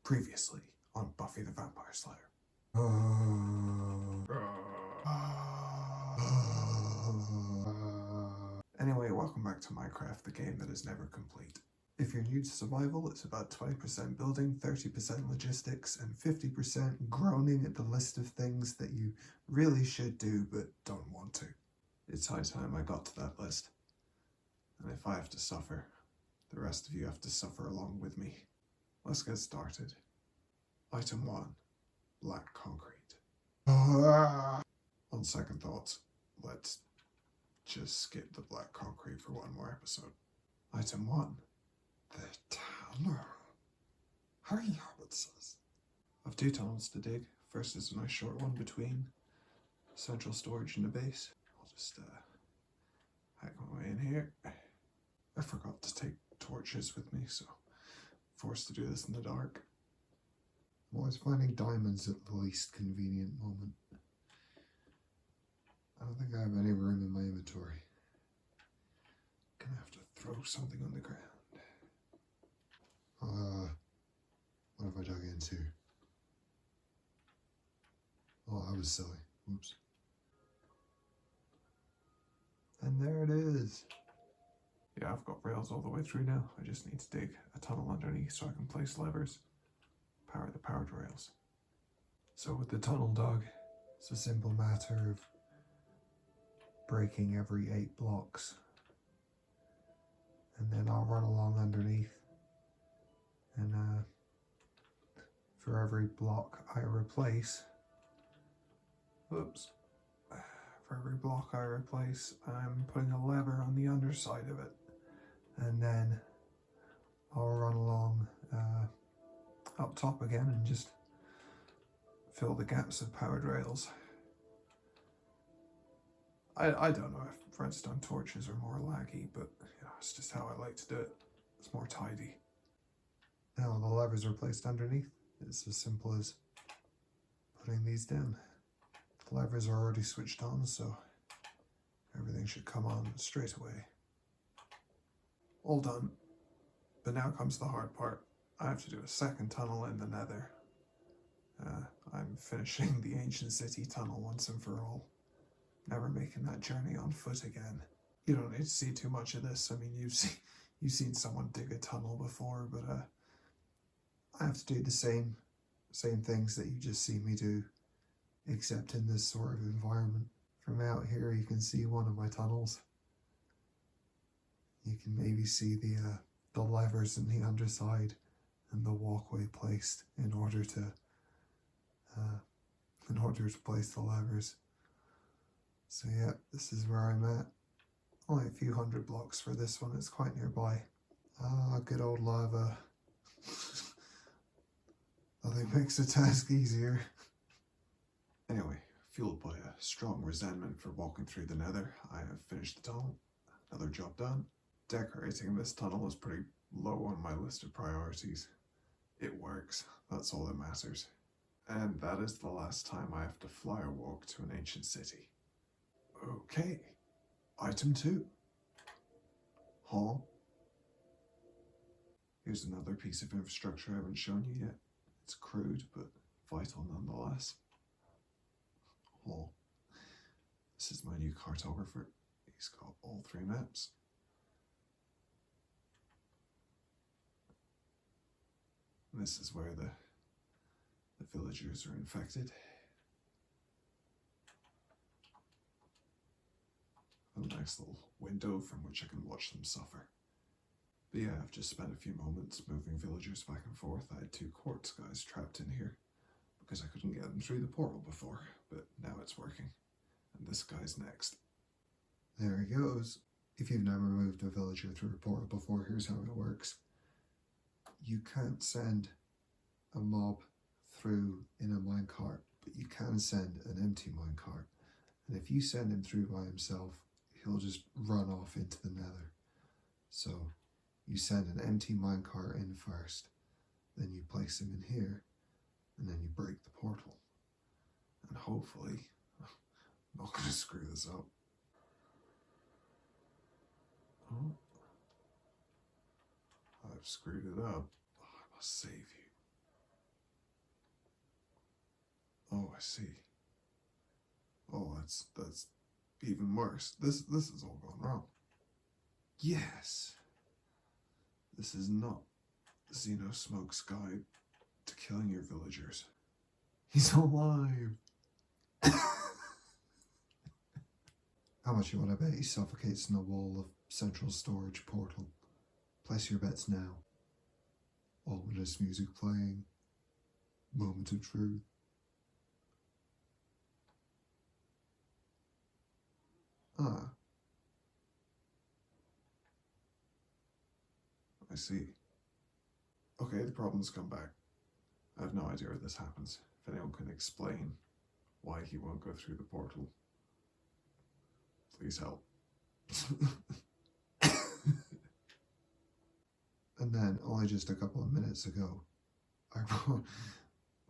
Previously on Buffy the Vampire Slayer. Anyway, welcome back to Minecraft, the game that is never complete. If you're new to survival, it's about 20% building, 30% logistics, and 50% groaning at the list of things that you really should do but don't want to. It's high time I got to that list. And if I have to suffer, the rest of you have to suffer along with me. Let's get started. Item 1. Black concrete. On second thoughts, let's just skip the black concrete for one more episode. Item 1. The tunnel. Hurry up, it says. I've 2 tunnels to dig. First is a nice short one between central storage and the base. I'll just hack my way in here. I forgot to take torches with me, so forced to do this in the dark. I'm always finding diamonds at the least convenient moment. I don't think I have any room in my inventory. Gonna have to throw something on the ground. What have I dug into? Oh, I was silly. Oops. And there it is. Yeah, I've got rails all the way through now. I just need to dig a tunnel underneath so I can place levers, power the powered rails. So with the tunnel dug, it's a simple matter of breaking every 8 blocks. And then I'll run along underneath. And for every block I replace, for every block I replace, I'm putting a lever on the underside of it. And then I'll run along up top again and just fill the gaps of powered rails. I don't know if redstone torches are more laggy, but it's just how I like to do it. It's more tidy. Now the levers are placed underneath. It's as simple as putting these down. The levers are already switched on, so everything should come on straight away. All done. But now comes the hard part. I have to do a second tunnel in the nether. I'm finishing the ancient city tunnel once and for all. Never making that journey on foot again. You don't need to see too much of this. I mean, you've seen someone dig a tunnel before, but I have to do the same things that you just see me do, except in this sort of environment. From out here, you can see one of my tunnels. You can maybe see the levers in the underside and the walkway placed in order to place the levers. So yeah, this is where I'm at. Only a few hundred blocks for this one. It's quite nearby. Ah, good old lava. Nothing makes the task easier. Anyway, fueled by a strong resentment for walking through the nether, I have finished the tunnel. Another job done. Decorating this tunnel is pretty low on my list of priorities. It works, that's all that matters. And that is the last time I have to fly or walk to an ancient city. Okay, item 2. Hall. Here's another piece of infrastructure I haven't shown you yet. It's crude, but vital nonetheless. Hall. This is my new cartographer. He's got all 3 maps. This is where the villagers are infected. A nice little window from which I can watch them suffer. But yeah, I've just spent a few moments moving villagers back and forth. I had 2 quartz guys trapped in here because I couldn't get them through the portal before, but now it's working. And this guy's next. There he goes. If you've never moved a villager through a portal before, here's how it works. You can't send a mob through in a minecart, but you can send an empty minecart. And if you send him through by himself, he'll just run off into the nether. So you send an empty minecart in first, then you place him in here, and then you break the portal. And hopefully, I'm not going to screw this up. Oh, I've screwed it up. Oh, I must save you. Oh, I see. Oh, that's even worse. This has all gone wrong. Yes. This is not Xenosmoke's guide to killing your villagers. He's alive. How much you want to bet he suffocates in the wall of central storage portal? Place your bets now. Ominous music playing. Moment of truth. Ah. I see. Okay, the problem's come back. I have no idea where this happens. If anyone can explain why he won't go through the portal, please help. And then, only just a couple of minutes ago, I look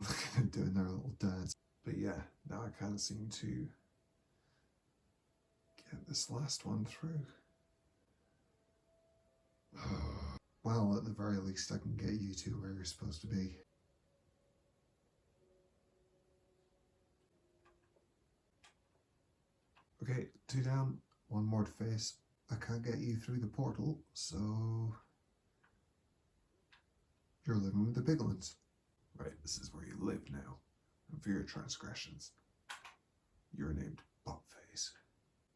at them doing their little dance. But yeah, now I can't seem to get this last one through. Well, at the very least, I can get you to where you're supposed to be. Okay, 2 down, 1 more to face. I can't get you through the portal, so you're living with the piglins. Right, this is where you live now. And for your transgressions, you're named Buttface.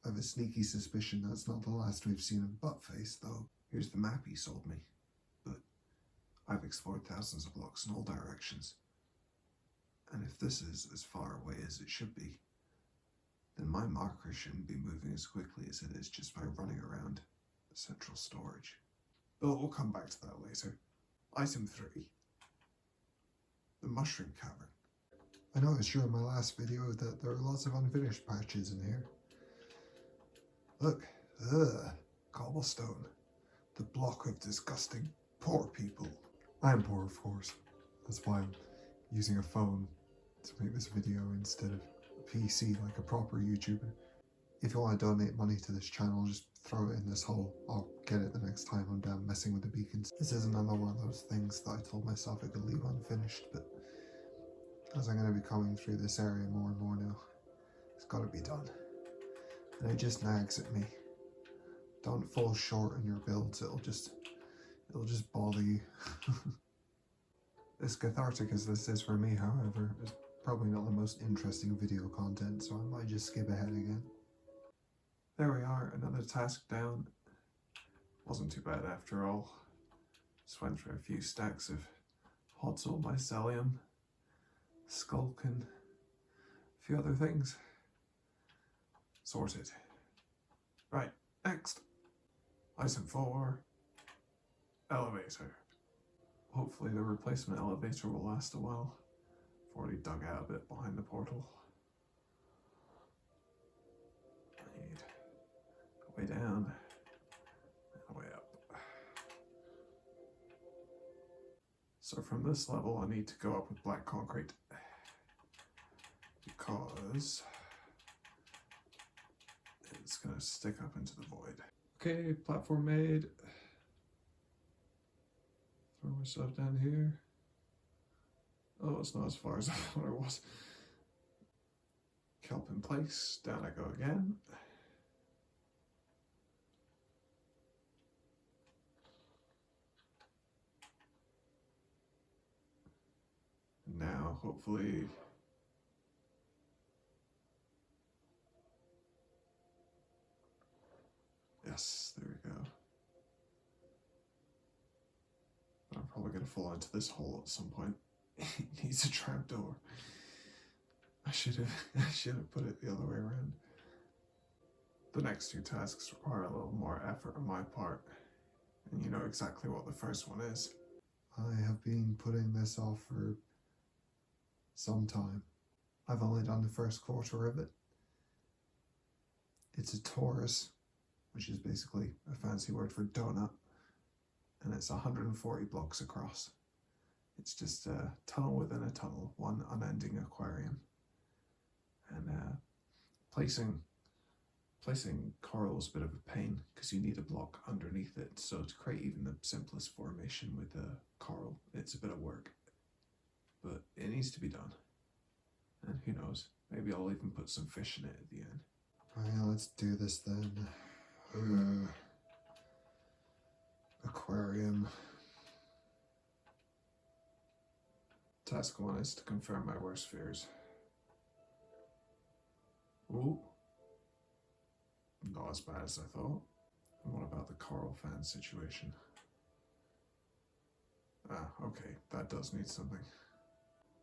I have a sneaky suspicion that's not the last we've seen of Buttface, though. Here's the map he sold me, but I've explored thousands of blocks in all directions. And if this is as far away as it should be, then my marker shouldn't be moving as quickly as it is just by running around central storage. But we'll come back to that later. Item 3. The Mushroom Cavern. I noticed during my last video that there are lots of unfinished patches in here. Look, cobblestone. The block of disgusting poor people. I am poor, of course. That's why I'm using a phone to make this video instead of a PC like a proper YouTuber. If you want to donate money to this channel, just throw it in this hole. I'll get it the next time I'm down messing with the beacons. This isn't another one of those things that I told myself I could leave unfinished, but as I'm going to be coming through this area more and more now, it's got to be done. And it just nags at me. Don't fall short in your builds, it'll just bother you. As cathartic as this is for me, however, is probably not the most interesting video content, so I might just skip ahead again. There we are, another task down. Wasn't too bad after all. Just went through a few stacks of hot soul mycelium, skulk, and a few other things. Sorted. Right, next. Item 4. Elevator. Hopefully the replacement elevator will last a while. I've already dug out a bit behind the portal. I need a way down and a way up. So from this level I need to go up with black concrete because it's going to stick up into the void. Okay, platform made. Throw myself down here. Oh, it's not as far as I thought it was. Kelp in place. Down I go again. And now, hopefully, yes, there we go. But I'm probably going to fall into this hole at some point. It needs a trapdoor. I should have put it the other way around. The next 2 tasks require a little more effort on my part, and you know exactly what the first one is. I have been putting this off for some time. I've only done the first quarter of it. It's a torus, which is basically a fancy word for donut, and it's 140 blocks across. It's just a tunnel within a tunnel, one unending aquarium. And placing coral is a bit of a pain because you need a block underneath it. So to create even the simplest formation with coral, it's a bit of work, but it needs to be done. And who knows, maybe I'll even put some fish in it at the end. Right, let's do this then. Aquarium. Task 1 is to confirm my worst fears. Ooh. Not as bad as I thought. And what about the coral fan situation? Ah, okay, that does need something.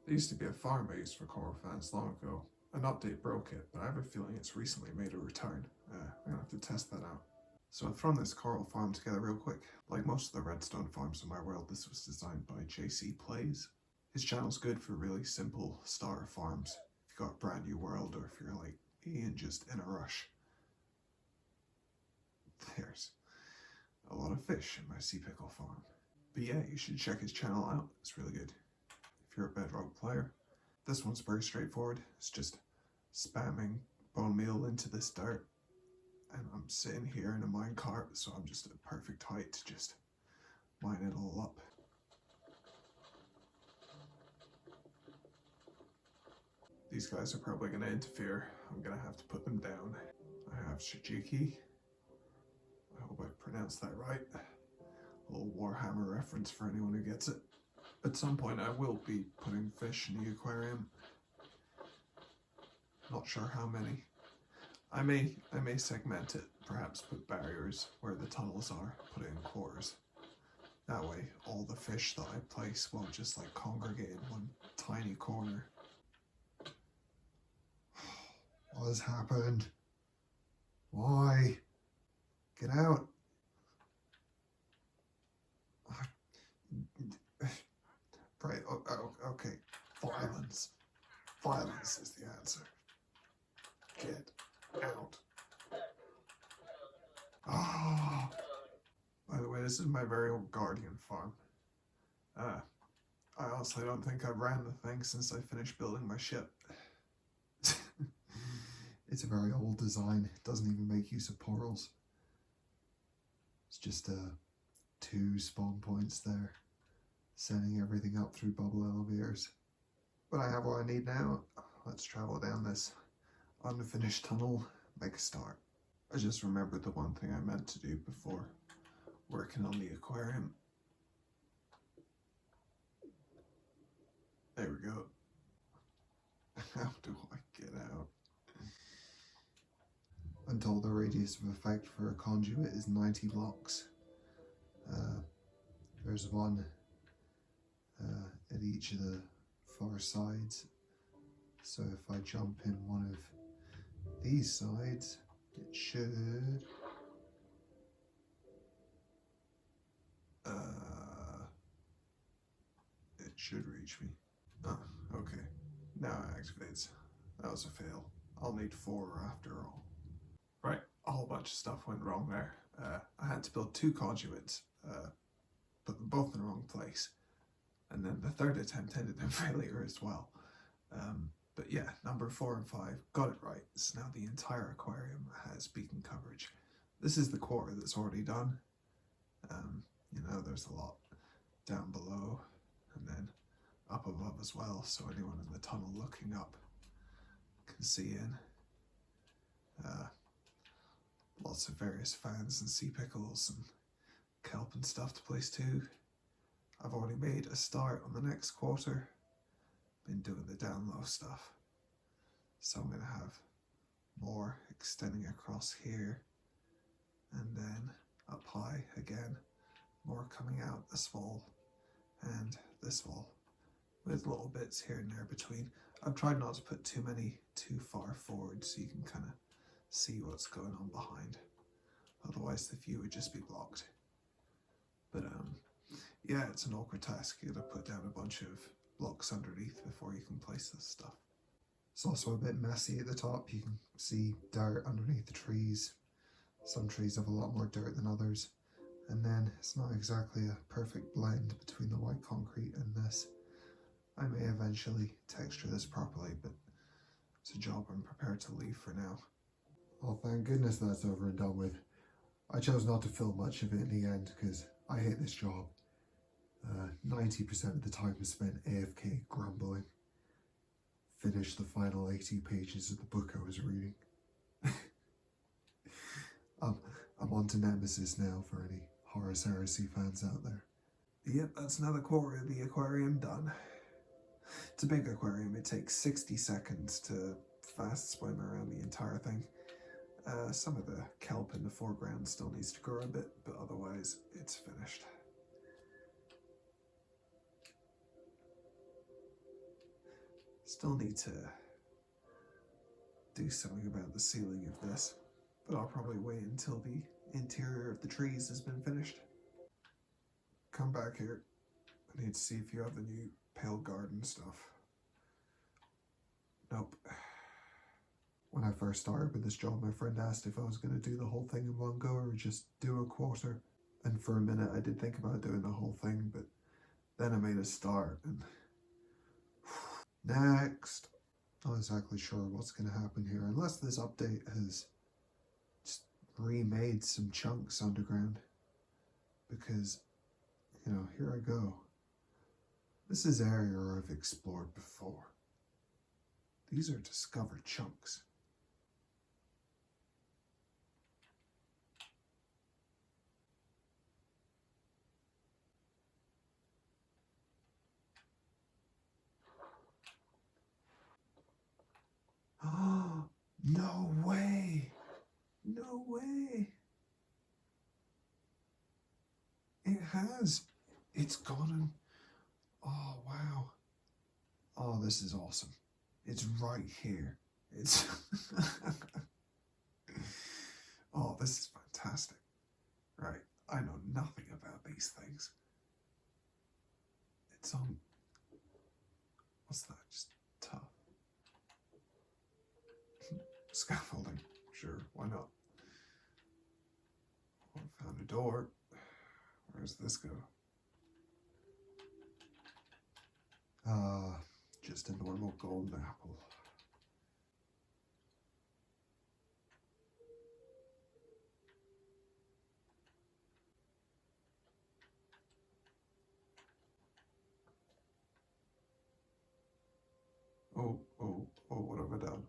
There used to be a farm I used for coral fans long ago. An update broke it, but I have a feeling it's recently made a return. I'm gonna have to test that out. So I've thrown this coral farm together real quick. Like most of the redstone farms in my world, this was designed by JC Plays. His channel's good for really simple starter farms. If you've got a brand new world, or if you're like Ian, just in a rush. There's a lot of fish in my sea pickle farm. But yeah, you should check his channel out. It's really good. If you're a Bedrock player. This one's very straightforward. It's just spamming bone meal into this dirt. And I'm sitting here in a minecart, so I'm just at a perfect height to just mine it all up. These guys are probably going to interfere. I'm going to have to put them down. I have Shijiki. I hope I pronounced that right. A little Warhammer reference for anyone who gets it. At some point I will be putting fish in the aquarium. Not sure how many. I may segment it, perhaps put barriers where the tunnels are, put it in quarters. That way all the fish that I place won't just like congregate in one tiny corner. What has happened? Why? Get out. Right, okay. Violence. Violence is the answer. Get out. Ah. By the way, this is my very own guardian farm. I honestly don't think I've ran the thing since I finished building my ship. It's a very old design. It doesn't even make use of portals. It's just 2 spawn points there, sending everything up through bubble elevators. But I have what I need now. Let's travel down this unfinished tunnel, make a start. I just remembered the one thing I meant to do before working on the aquarium. There we go. How do I get out? I'm told the radius of effect for a conduit is 90 blocks. There's one at each of the far sides. So if I jump in one of these sides, it should... it should reach me. Oh, okay. Now it activates. That was a fail. I'll need 4 after all. Right, a whole bunch of stuff went wrong there. I had to build 2 conduits, put them both in the wrong place. And then the third attempt ended in failure as well. But yeah, number 4 and 5, got it right. So now the entire aquarium has beacon coverage. This is the quarter that's already done. You know, there's a lot down below and then up above as well, so anyone in the tunnel looking up can see in. Lots of various fans and sea pickles and kelp and stuff to place too. I've already made a start on the next quarter. Been doing the down low stuff. So I'm going to have more extending across here and then up high again. More coming out this wall and this wall with little bits here and there between. I've tried not to put too many too far forward so you can kind of see what's going on behind. Otherwise the view would just be blocked. But yeah, it's an awkward task. You gotta put down a bunch of blocks underneath before you can place this stuff. It's also a bit messy at the top. You can see dirt underneath the trees. Some trees have a lot more dirt than others. And then it's not exactly a perfect blend between the white concrete and this. I may eventually texture this properly, but it's a job I'm prepared to leave for now. Well, thank goodness that's over and done with. I chose not to film much of it in the end because I hate this job. 90% of the time is spent AFK grumbling. finish the final 80 pages of the book I was reading. I'm on to Nemesis now for any Horus Heresy fans out there. Yep, that's another quarter of the aquarium done. It's a big aquarium. It takes 60 seconds to fast swim around the entire thing. Some of the kelp in the foreground still needs to grow a bit, but otherwise it's finished. Still need to do something about the ceiling of this, but I'll probably wait until the interior of the trees has been finished. Come back here. I need to see if you have the new Pale Garden stuff. Nope. When I first started with this job, my friend asked if I was going to do the whole thing in one go or just do a quarter. And for a minute I did think about doing the whole thing, but then I made a start and... Next! Not exactly sure what's going to happen here, unless this update has just remade some chunks underground. Because, you know, here I go. This is area I've explored before. These are discovered chunks. Oh, no way! No way! It has. It's gone and... Oh, wow. Oh, this is awesome. It's right here. It's... Oh, this is fantastic. Right, I know nothing about these things. It's on... What's that? Just tough. Scaffolding. Sure, why not? Oh, I found a door. Where does this go? Just a normal golden apple. Oh, what have I done?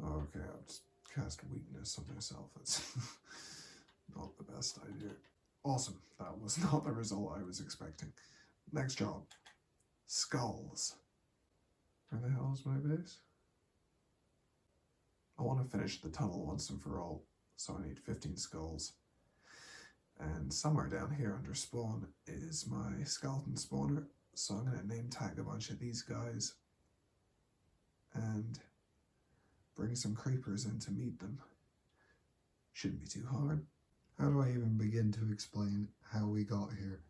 Okay, I've just cast weakness on myself. That's not the best idea. Awesome, that was not the result I was expecting. Next job. Skulls. Where the hell is my base? I want to finish the tunnel once and for all, so I need 15 skulls. And somewhere down here under spawn is my skeleton spawner, so I'm going to name tag a bunch of these guys and bring some creepers in to meet them. Shouldn't be too hard. How do I even begin to explain how we got here?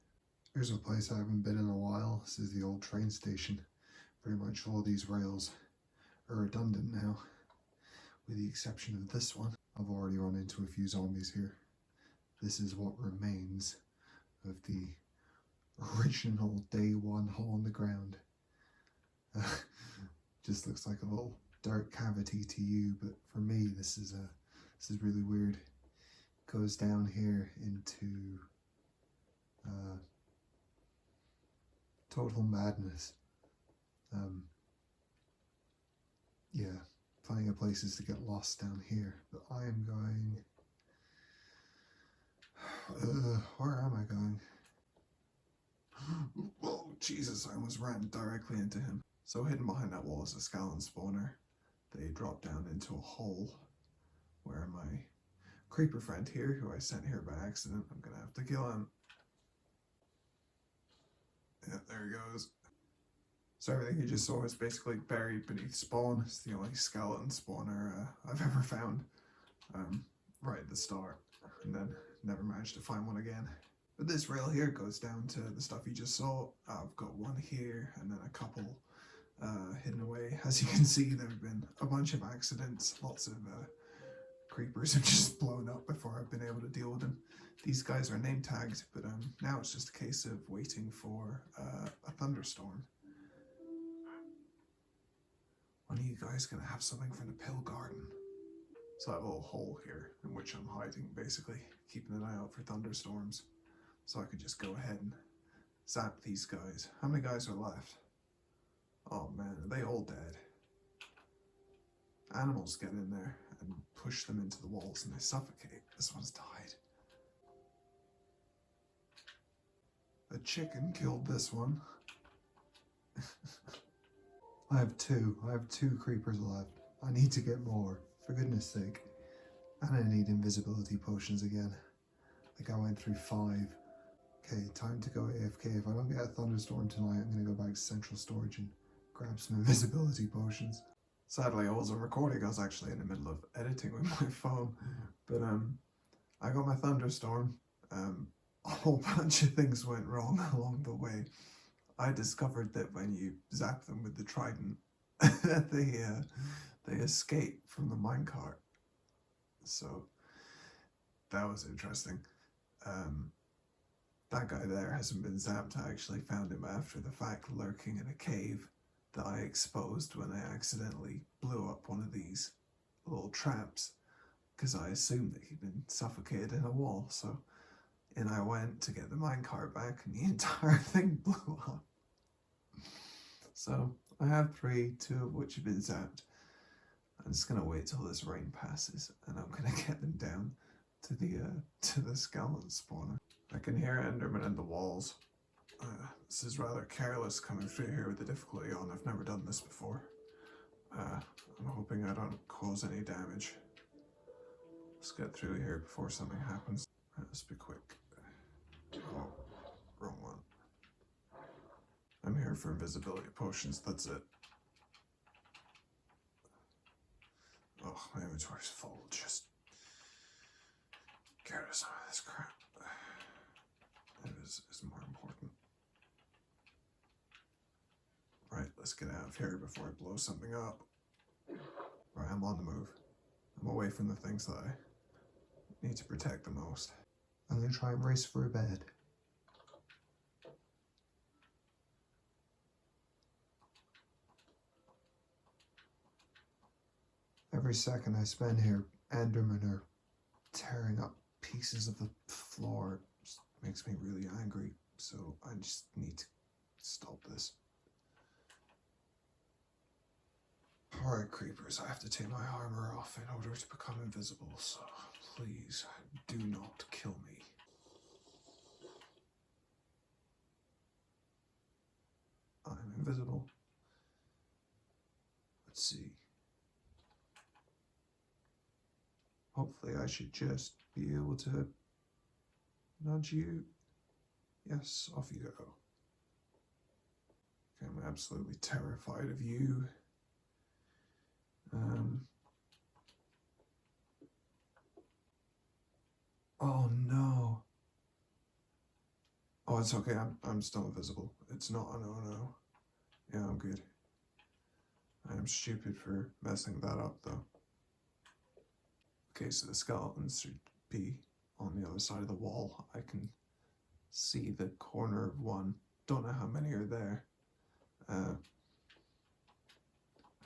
Here's a place I haven't been in a while. This is the old train station. Pretty much all these rails are redundant now, with the exception of this one. I've already run into a few zombies here. This is what remains of the original day one hole in the ground. Just looks like a little dirt cavity to you, but for me this is really weird. It goes down here into total madness. Yeah, plenty of places to get lost down here, but I am going... where am I going? Whoa, Jesus, I almost ran directly into him. So hidden behind that wall is a skeleton spawner. They drop down into a hole where my creeper friend here, who I sent here by accident, I'm gonna have to kill him. Yeah, there he goes. So everything you just saw is basically buried beneath spawn. It's the only skeleton spawner I've ever found right at the start, and then never managed to find one again. But this rail here goes down to the stuff you just saw. I've got one here and then a couple hidden away. As you can see, there have been a bunch of accidents. Lots of creepers have just blown up before I've been able to deal with them. These guys are name tagged, but now it's just a case of waiting for a thunderstorm. When are you guys gonna have something from the Pale Garden? So I have a little hole here in which I'm hiding, basically, keeping an eye out for thunderstorms. So I could just go ahead and zap these guys. How many guys are left? Oh man, are they all dead? Animals get in there and push them into the walls and they suffocate. This one's died. A chicken killed this one. I have two creepers left. I need to get more, for goodness sake. And I need invisibility potions again. Like I went through 5. Okay, time to go AFK. If I don't get a thunderstorm tonight, I'm gonna go back to central storage and grab some invisibility potions. Sadly, I wasn't recording. I was actually in the middle of editing with my phone. But I got my thunderstorm. A whole bunch of things went wrong along the way. I discovered that when you zap them with the trident, they escape from the minecart. So that was interesting. That guy there hasn't been zapped. I actually found him after the fact, lurking in a cave that I exposed when I accidentally blew up one of these little traps, because I assumed that he'd been suffocated in a wall. So in I went to get the minecart back, and the entire thing blew up. So I have 3, 2 of which have been zapped. I'm just gonna wait till this rain passes, and I'm gonna get them down to the skeleton spawner. I can hear Enderman in the walls. This is rather careless coming through here with the difficulty on. I've never done this before. I'm hoping I don't cause any damage. Let's get through here before something happens. Let's be quick. Oh, wrong one. I'm here for invisibility potions, that's it. Oh, my inventory's full. Just get rid of some of this crap. It is more important. Right, let's get out of here before I blow something up. Right, I'm on the move. I'm away from the things that I need to protect the most. I'm gonna try and race for a bed. Every second I spend here, Endermen are tearing up pieces of the floor. It just makes me really angry, so I just need to stop this. Alright, creepers, I have to take my armor off in order to become invisible, so please do not kill me. I'm invisible. Let's see. Hopefully I should just be able to nudge you. Yes, off you go. Okay, I'm absolutely terrified of you. Oh no. Oh, it's okay, I'm still invisible. It's not a no-no. Yeah, I'm good. I am stupid for messing that up though. Okay, so the skeletons should be on the other side of the wall. I can see the corner of one. Don't know how many are there. I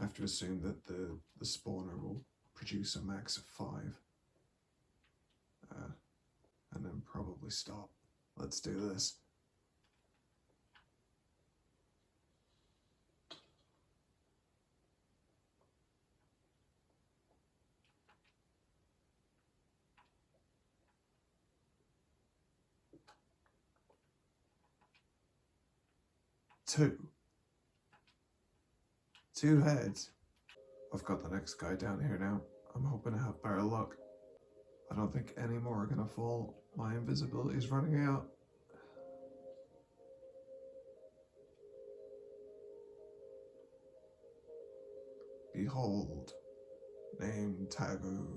have to assume that the spawner will produce a max of 5. And then probably stop. Let's do this. Two heads. I've got the next guy down here now. I'm hoping to have better luck. I don't think any more are gonna fall. My invisibility is running out. Behold, name Tagu.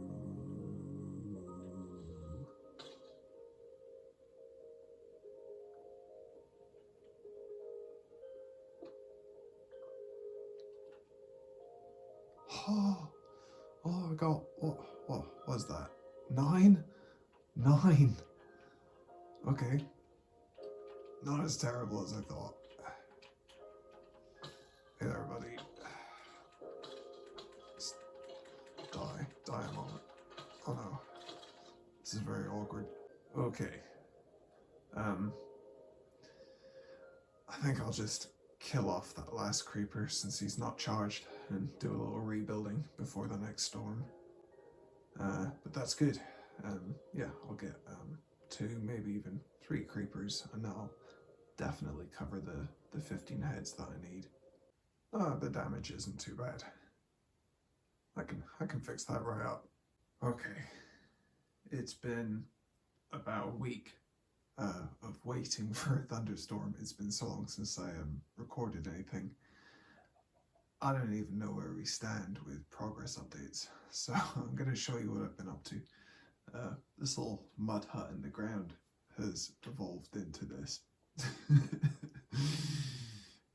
Oh, I got, what was that? 9? 9. Okay. Not as terrible as I thought. Hey there, buddy. Just die a moment. Oh no. This is very awkward. Okay. I think I'll just kill off that last creeper since he's not charged and do a little rebuilding before the next storm. But that's good. Yeah, I'll get 2, maybe even 3 creepers, and that'll definitely cover the 15 heads that I need. The damage isn't too bad. I can fix that right up. Okay, it's been about a week of waiting for a thunderstorm. It's been so long since I recorded anything. I don't even know where we stand with progress updates, so I'm going to show you what I've been up to. This little mud hut in the ground has evolved into this.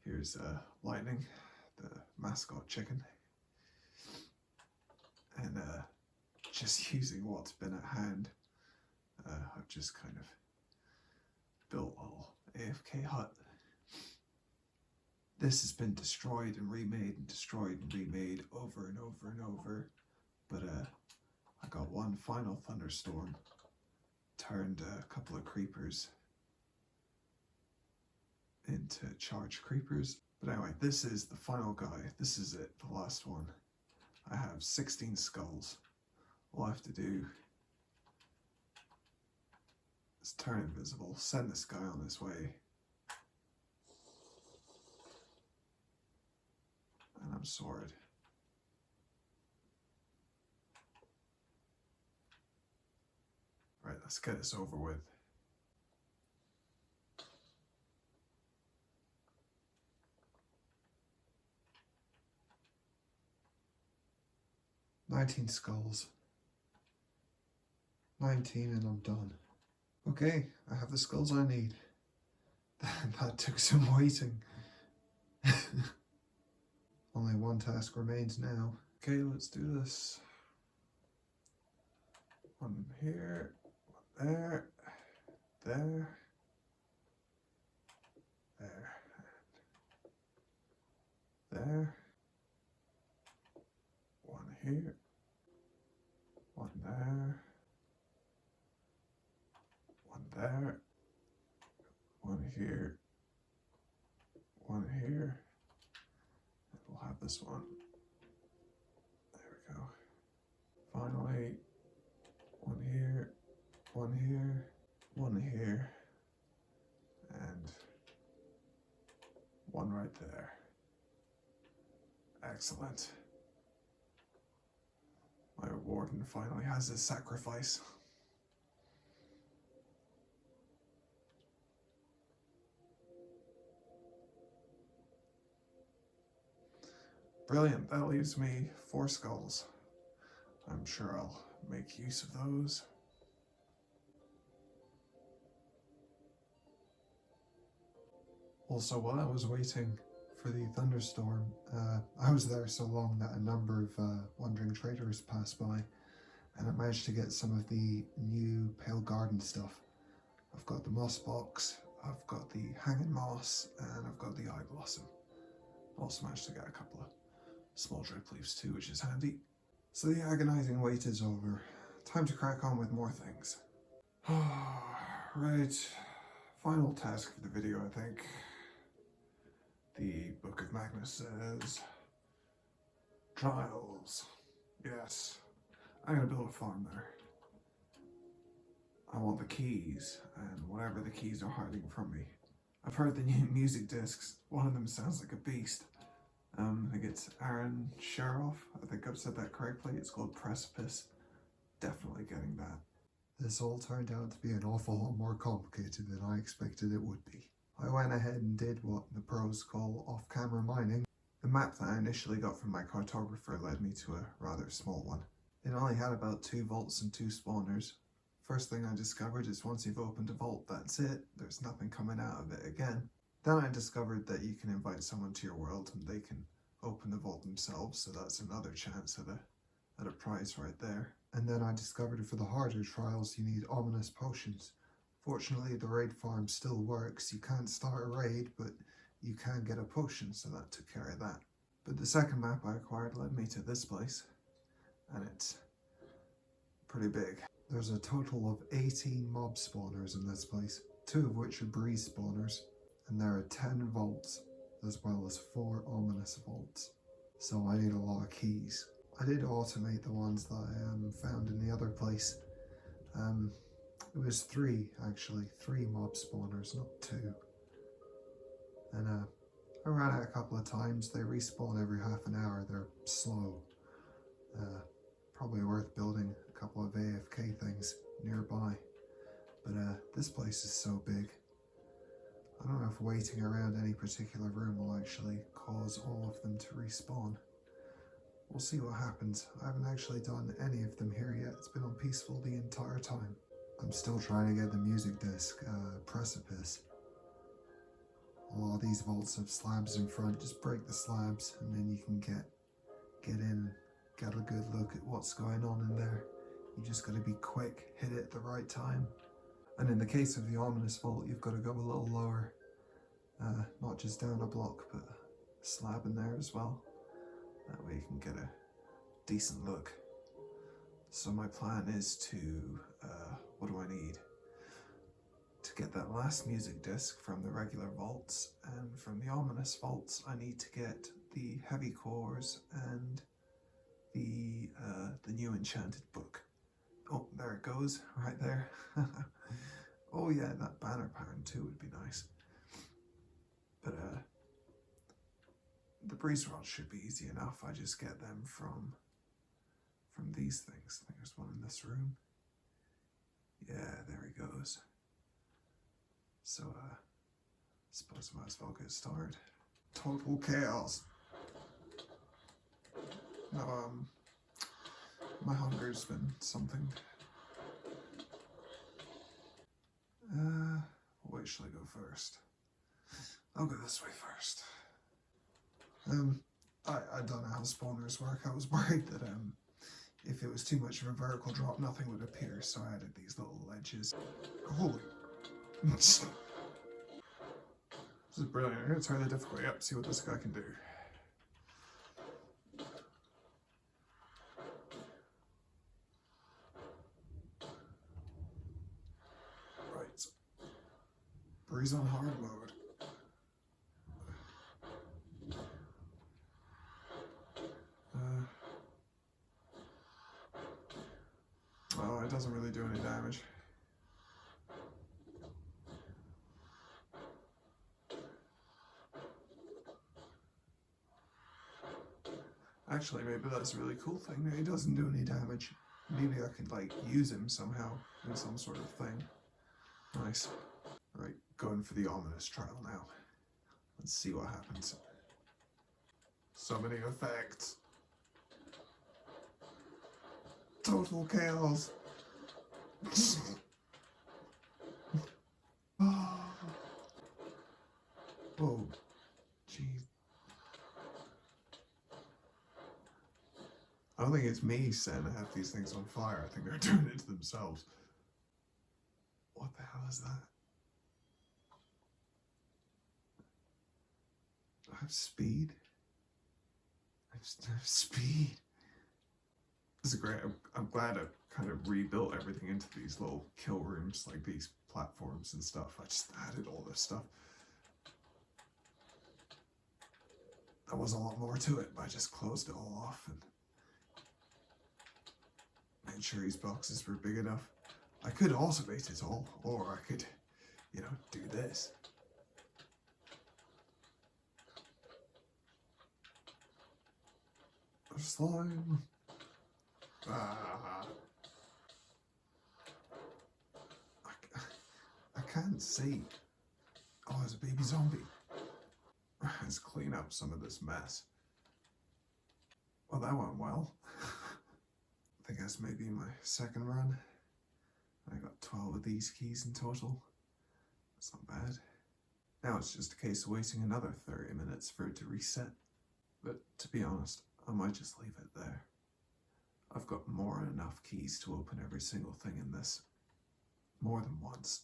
Here's Lightning, the mascot chicken, and just using what's been at hand, I've just kind of built a little AFK hut. This has been destroyed and remade and destroyed and remade over and over and over, but I got one final thunderstorm, turned a couple of creepers into charged creepers. But anyway, this is the final guy. This is it, the last one. I have 16 skulls. All I have to do is turn invisible, send this guy on his way, and I'm sorted. Right, let's get this over with. "19 skulls. 19 and I'm done. Okay, I have the skulls I need. That took some waiting. Only one task remains now. Okay, let's do this. One here, one there, there, there, one here, one there, one there, one here, one here, and we'll have this one. There we go. Finally, one here, one here, one here, and one right there. Excellent. My warden finally has his sacrifice. Brilliant, that leaves me 4 skulls. I'm sure I'll make use of those. Also, while I was waiting for the thunderstorm, I was there so long that a number of wandering traders passed by, and I managed to get some of the new Pale Garden stuff. I've got the moss box, I've got the hanging moss, and I've got the eye blossom. Also managed to get a couple of small drip leaves too, which is handy. So the agonizing wait is over. Time to crack on with more things. Right, final task for the video, I think. The Book of Magnus says, trials. Yes, I'm gonna build a farm there. I want the keys, and whatever the keys are hiding from me. I've heard the new music discs. One of them sounds like a beast. I think it's Aaron Sharoff. I think I've said that correctly. It's called Precipice. Definitely getting that. This all turned out to be an awful lot more complicated than I expected it would be. I went ahead and did what the pros call off-camera mining. The map that I initially got from my cartographer led me to a rather small one. It only had about 2 vaults and 2 spawners. First thing I discovered is once you've opened a vault, that's it. There's nothing coming out of it again. Then I discovered that you can invite someone to your world and they can open the vault themselves, so that's another chance at a prize right there. And then I discovered for the harder trials you need ominous potions. Fortunately, the raid farm still works. You can't start a raid, but you can get a potion, so that took care of that. But the second map I acquired led me to this place, and it's pretty big. There's a total of 18 mob spawners in this place, 2 of which are breeze spawners, and there are 10 vaults. as well as 4 ominous vaults. So I need a lot of keys. I did automate the ones that I found in the other place. It was 3 actually, 3 mob spawners, not 2. And I ran it a couple of times. They respawn every half an hour. They're slow. Probably worth building a couple of AFK things nearby. But this place is so big. I don't know if waiting around any particular room will actually cause all of them to respawn. We'll see what happens. I haven't actually done any of them here yet. It's been on peaceful the entire time. I'm still trying to get the music disc, Precipice. A lot of these vaults have slabs in front. Just break the slabs and then you can get in, get a good look at what's going on in there. You just got to be quick, hit it at the right time. And in the case of the ominous vault, you've got to go a little lower. Not just down a block, but a slab in there as well. That way you can get a decent look. So my plan is to, what do I need? To get that last music disc from the regular vaults, and from the ominous vaults I need to get the heavy cores and the new enchanted book. Oh, there it goes, right there. Oh yeah, that banner pattern too would be nice. But the breeze rods should be easy enough. I just get them from these things. I think there's one in this room. Yeah, there he goes. So suppose I might as well get started. Total chaos. No, my hunger's been something. Where shall I go first? I'll go this way first. I don't know how spawners work. I was worried that if it was too much of a vertical drop, nothing would appear, so I added these little ledges. Holy. This is brilliant. I'm going to turn the difficulty up, see what this guy can do. Right. Breeze on hard mode. Oh, it doesn't really do any damage. Actually, maybe that's a really cool thing that he doesn't do any damage. Maybe I could, like, use him somehow in some sort of thing. Nice. Right, going for the ominous trial now. Let's see what happens. So many effects. Total chaos. Oh, jeez. I don't think it's me setting half these things on fire. I think they're doing it to themselves. What the hell is that? I have speed. I have speed. This is great. I'm glad I kind of rebuilt everything into these little kill rooms, like these platforms and stuff. I just added all this stuff. There was a lot more to it, but I just closed it all off and made sure these boxes were big enough. I could automate it all, or I could, you know, do this. Slime. I can't see. Oh, there's a baby zombie. Let's clean up some of this mess. Well, that went well. I think that's maybe my second run. I got 12 of these keys in total. That's not bad. Now it's just a case of waiting another 30 minutes for it to reset. But to be honest, I might just leave it there. I've got more than enough keys to open every single thing in this. More than once.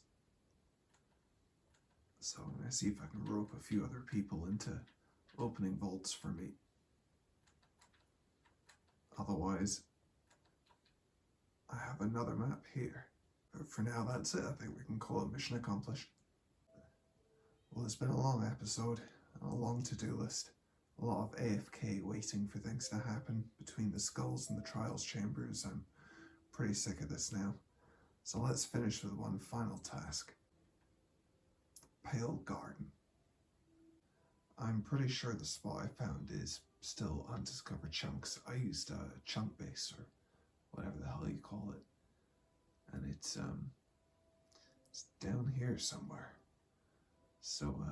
So I'm going to see if I can rope a few other people into opening vaults for me. Otherwise, I have another map here. But for now, that's it. I think we can call it mission accomplished. Well, it's been a long episode. a long to-do list. A lot of AFK waiting for things to happen between the skulls and the trials chambers. I'm pretty sick of this now. So let's finish with one final task. Pale Garden. I'm pretty sure the spot I found is still undiscovered chunks. I used a chunk base or whatever the hell you call it. And it's down here somewhere. So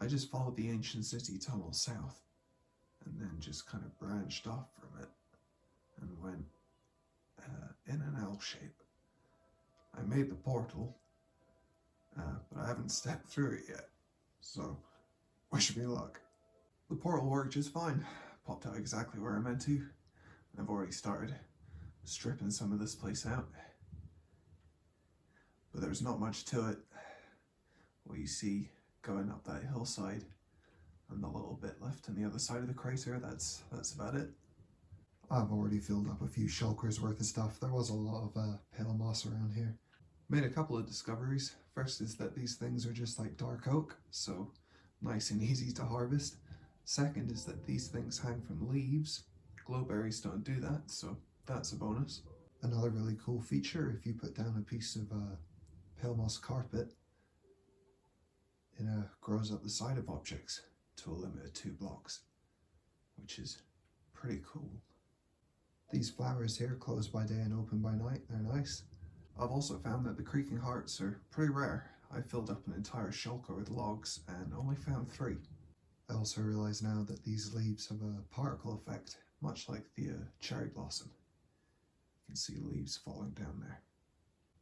I just followed the ancient city tunnel south and then just kind of branched off from it and went in an L shape. I made the portal, but I haven't stepped through it yet, so wish me luck. The portal worked just fine, popped out exactly where I meant to, and I've already started stripping some of this place out. But there's not much to it. What you see going up that hillside and the little bit left on the other side of the crater, that's about it. I've already filled up a few shulkers worth of stuff. There was a lot of pale moss around here. Made a couple of discoveries. First is that these things are just like dark oak, so nice and easy to harvest. Second is that these things hang from leaves. Glowberries don't do that, so that's a bonus. Another really cool feature, if you put down a piece of pale moss carpet, it grows up the side of objects to a limit of 2 blocks, which is pretty cool. These flowers here close by day and open by night. They're nice. I've also found that the creaking hearts are pretty rare. I filled up an entire shulker with logs and only found 3. I also realize now that these leaves have a Particle effect, much like the cherry blossom. You can see leaves falling down there.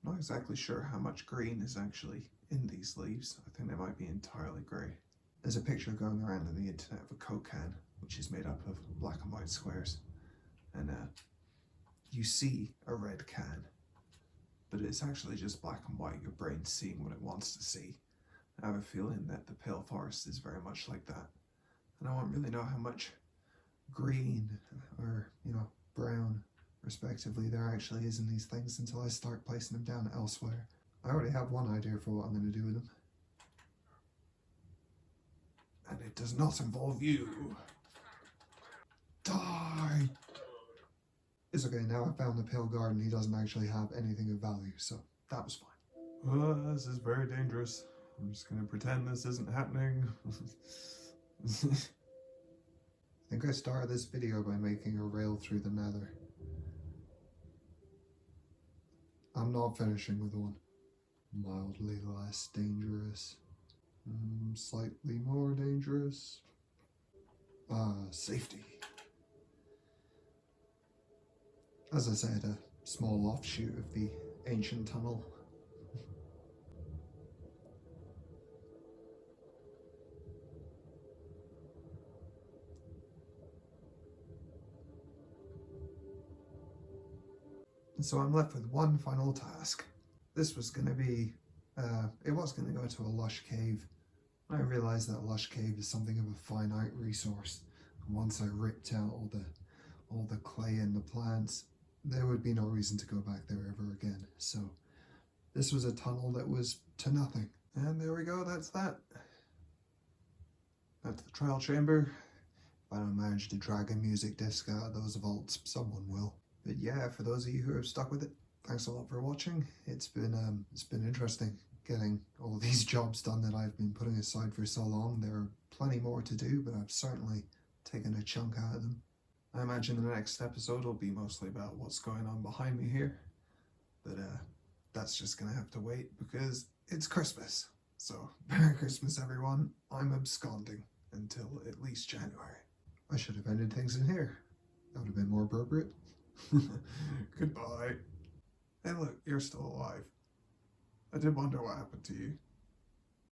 Not exactly sure how much green is actually in these leaves. I think they might be entirely grey. There's a picture going around on the internet of a Coke can, which is made up of black and white squares. And you see a red can, but it's actually just black and white, your brain's seeing what it wants to see. I have a feeling that the Pale Forest is very much like that. And I don't really know how much green or, brown, respectively, there actually is in these things until I start placing them down elsewhere. I already have one idea for what I'm going to do with them. And it does not involve you. Die! It's okay, now I found the Pale Garden. He doesn't actually have anything of value, so that was fine. This is very dangerous. I'm just gonna pretend this isn't happening. I think I started this video by making a rail through the nether. I'm not finishing with one. Mildly less dangerous. Slightly more dangerous. Safety. As I said, a small offshoot of the ancient tunnel. And so I'm left with one final task. This was going to be, it was going to go to a lush cave. I realised that a lush cave is something of a finite resource. And once I ripped out all the clay and the plants, there would be no reason to go back there ever again. So this was a tunnel that was to nothing. And there we go, that's that. That's the trial chamber. If I don't manage to drag a music disc out of those vaults, someone will. But yeah, for those of you who have stuck with it, thanks a lot for watching. It's been interesting getting all these jobs done that I've been putting aside for so long. There are plenty more to do, but I've certainly taken a chunk out of them. I imagine the next episode will be mostly about what's going on behind me here. But that's just gonna have to wait because it's Christmas. So, Merry Christmas everyone. I'm absconding until at least January. I should have ended things in here. That would have been more appropriate. Goodbye. Hey look, you're still alive. I did wonder what happened to you.